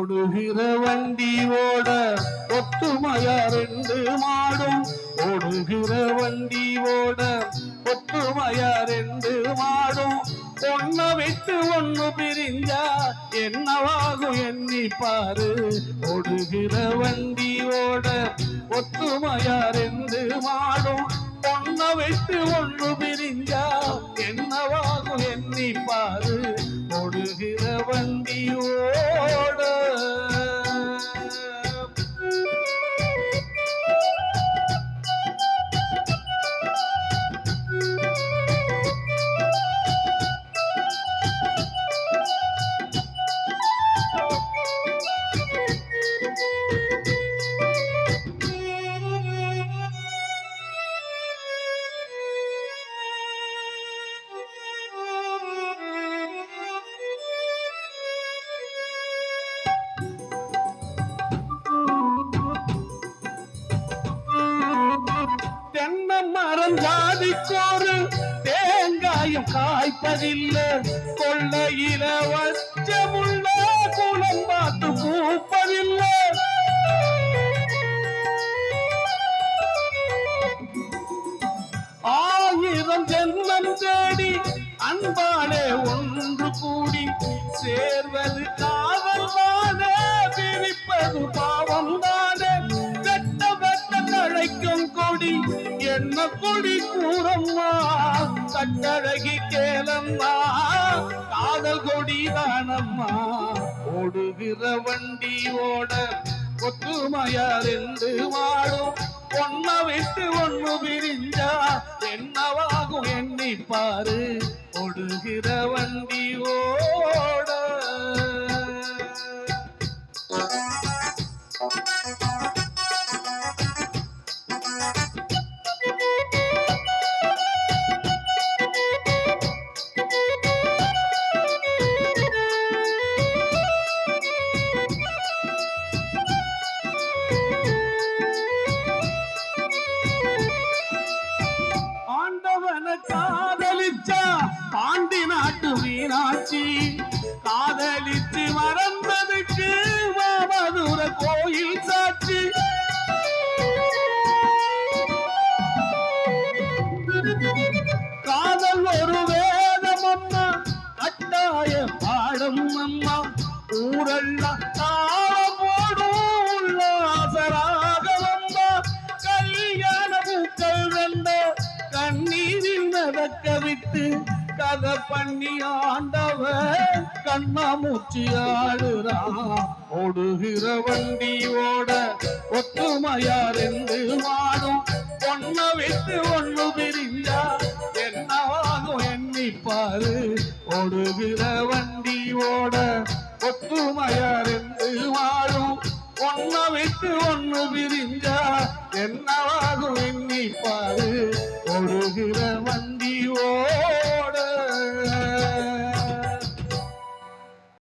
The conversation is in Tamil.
ஓடுகிற வண்டியோட ஒத்துமையா ரெண்டு மாடும் ஓடுகிற வண்டியோட ஒத்துமையா ரெண்டு மாடும் ஒன்ன விட்டு ஒண்ணு பிரிஞ்சா என்னவாகும் எண்ணி பாரு ஓடுகிற வண்டியோட ஒத்துமையா ரெண்டு மாடும் ஒன்ன விட்டு ஒண்ணு பிரிஞ்சா என்னவாகும் எண்ணி பாரு ஓடுகிற வண்டியோட தென்னை மரம் ஜாதிக்கோரு தேங்காயும் காய்ப்பதில்லை கொள்ளையில வச்சமுள்ள குலம் பார்த்து பூப்பதில்லை ஆயிரம் ஜென்மம் தேடி அன்பாலே ஒன்று கூடி சேர்வது காதல் தானே பிரிப்பது பாவம் தானே வெட்ட வெட்ட தழைக்கும் கொடி என்ன கொடி கூறம்மா கட்டழகி கேளம்மா காதல் கொடி தானம்மா ஓடுகிற வண்டியோட ஒத்துமையா ரெண்டு மாடும் ஒன்ன விட்டு ஒண்ணு பிரிஞ்சா என்னவாகும் எண்ணி பாரு ஓடுகிற வண்டியோட காதலிச்சா பாண்டி நாட்டு மீனாட்சி காதலிச்சு மறந்ததுக்கு மாமதுர கோயில் சாட்சி காதல் ஒரு வேதம் அம்மா கட்டாய பாடம் அம்மா ஊரெல்லாம் தாளம் போடும் உல்லாசராகம் அம்மா கல்யாண பூக்கள் ரெண்ட கண்ணீரில் நடக்க விட்டு கதை பண்ணி ஆண்டவன் கண்ணாமூச்சி ஆடுறான் ஓடுகிற வண்டியோட ஒத்துமையா ரெண்டு மாடும் ஒன்ன விட்டு ஒண்ணு பிரிஞ்சா என்னவாகும் எண்ணி பாரு ஓடுகிற வண்டியோட ஒத்துமையா ரெண்டு மாடும் ஒன்ன விட்டு ஒண்ணு பிரிஞ்சா என்னவாகும் எண்ணி பாரு ஓடுகிற வண்டியோட